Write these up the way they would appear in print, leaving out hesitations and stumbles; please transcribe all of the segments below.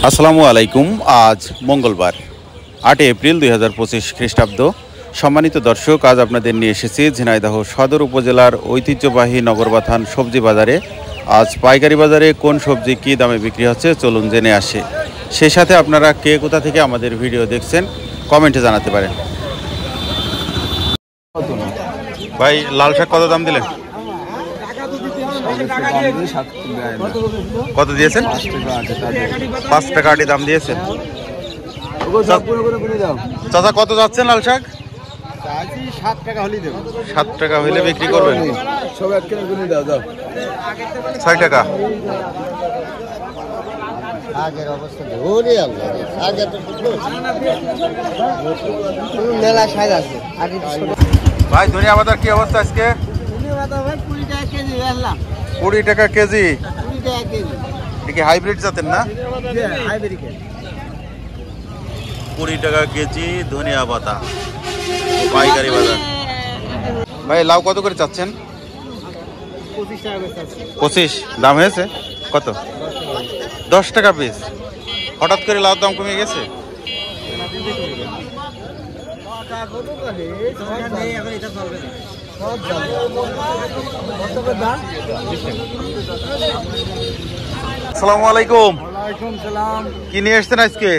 আসসালামু আলাইকুম। আজ মঙ্গলবার ৮ এপ্রিল ২০২৫ খ্রিস্টাব্দ। সম্মানিত দর্শক, আজ আপনাদের নিয়ে এসেছি ঝিনাইদহ সদর উপজেলার ঐতিহ্যবাহী নগরবাথান সবজি বাজারে। আজ পাইকারি বাজারে কোন সবজি কী দামে বিক্রি হচ্ছে চলুন জেনে আসে। সেই সাথে আপনারা কে কোথা থেকে আমাদের ভিডিও দেখছেন কমেন্টে জানাতে পারেন। ভাই, লাল শাক কত দাম দিলেন? কত দিয়েছেন? 5 টাকা আটি দাম দিয়েছেন। চাচা, কত যাচ্ছেন লাল শাক? 7 টাকা হইলে বিক্রি করবেন। 6 টাকা। ভাই, ধনিয়া পাতার কি অবস্থা আজকে? 20 টাকা কেজি। কি হাইব্রিড জাতের না? 20 টাকা কেজি ধনিয়া পাতা পাইকারি বাজার। ভাই, লাউ কত করে চাচ্ছেন? 25 দাম হয়েছে কত? 10 টাকা পিস। হঠাৎ করে লাউর দাম কমে গেছে। আসসালামু আলাইকুম। কি নিয়ে এসছেন আজকে?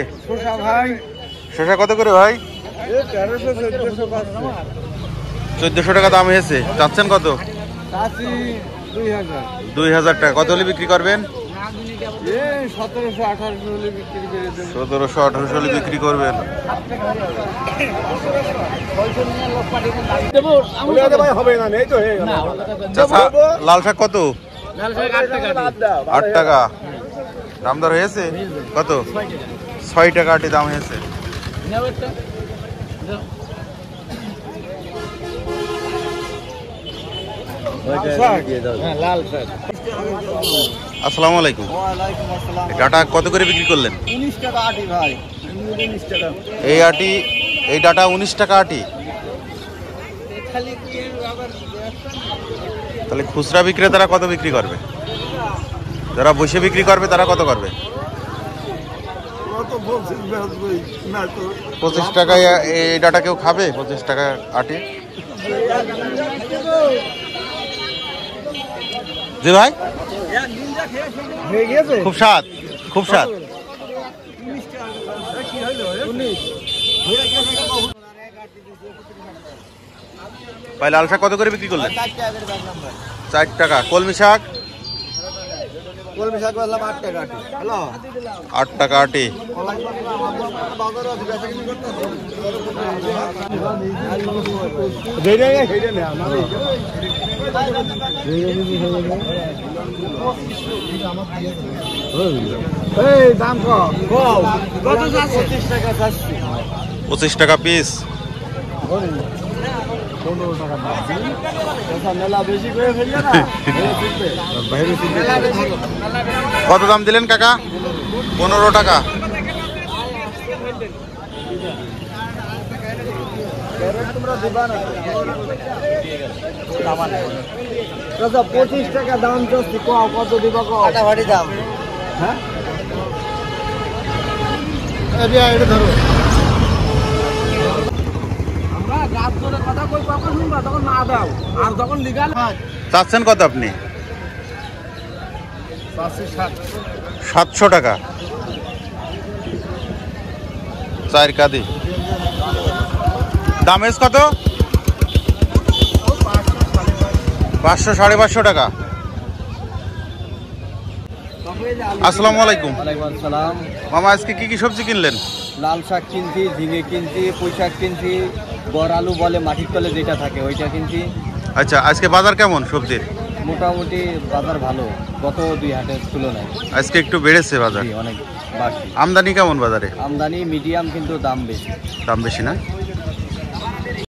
শসা কত করে ভাই? 1400 টাকা দাম হয়েছে। চাচ্ছেন কত? 2000 টাকা। কত হলে বিক্রি করবেন? 1700-1800 হলে বিক্রি করবেন। লাল শাক কত? 8 টাকা। দাম দর হয়েছে কত? 6 টাকা আটি দাম হয়েছে। আসসালামু আলাইকুম। ডাটা কত করে বিক্রি করলেন? 19 টাকা আটি ভাই। 19 টাকা। এই ডাটা 19 টাকা আটি। তাহলে খুচরা বিক্রেতারা কত বিক্রি করবে? যারা বসে বিক্রি করবে তারা কত করবে? 25 টাকায় এই ডাটা কেউ খাবে? 25 টাকা আটি। জি ভাই, খুব স্বাদ, খুব স্বাদ। ভাই, লাল শাক কত করে বিক্রি করলেন? 4 টাকা। কলমি শাক? 8 টাকা আটি। 8 টাকা আটি। দাম কত? 25 টাকা পিস। 15 টাকা মেলা বেশি করে ফেললে না। কত দাম দিলেন কাকা? 15 টাকা। তোমরা দিবা না? 25 টাকা দাম চাচ্ছি। কত দিবা? ফাটাফাটি দাম। হ্যাঁ, এটা ধরো। চাচ্ছেন কত আপনি? 700 টাকা। 4 কাদি। দাম এস কত? 500-550 টাকা। আসসালামু আলাইকুম। মামা, আজকে কি কি সবজি কিনলেন? লাল শাক কিনছি, ঝিঙে কিনছি, পুঁই শাক কিনছি, বড় আলু বলে মাটির তলে যেটা থাকে ওইটা কিনছি। আচ্ছা, আজকে বাজার কেমন সবজির? মোটামুটি বাজার ভালো, গত 2 হাটের তুলনায় আজকে একটু বেড়েছে বাজার। অনেক বাড়তি। আমদানি কেমন বাজারে? আমদানি মিডিয়াম, কিন্তু দাম বেশি। দাম বেশি না?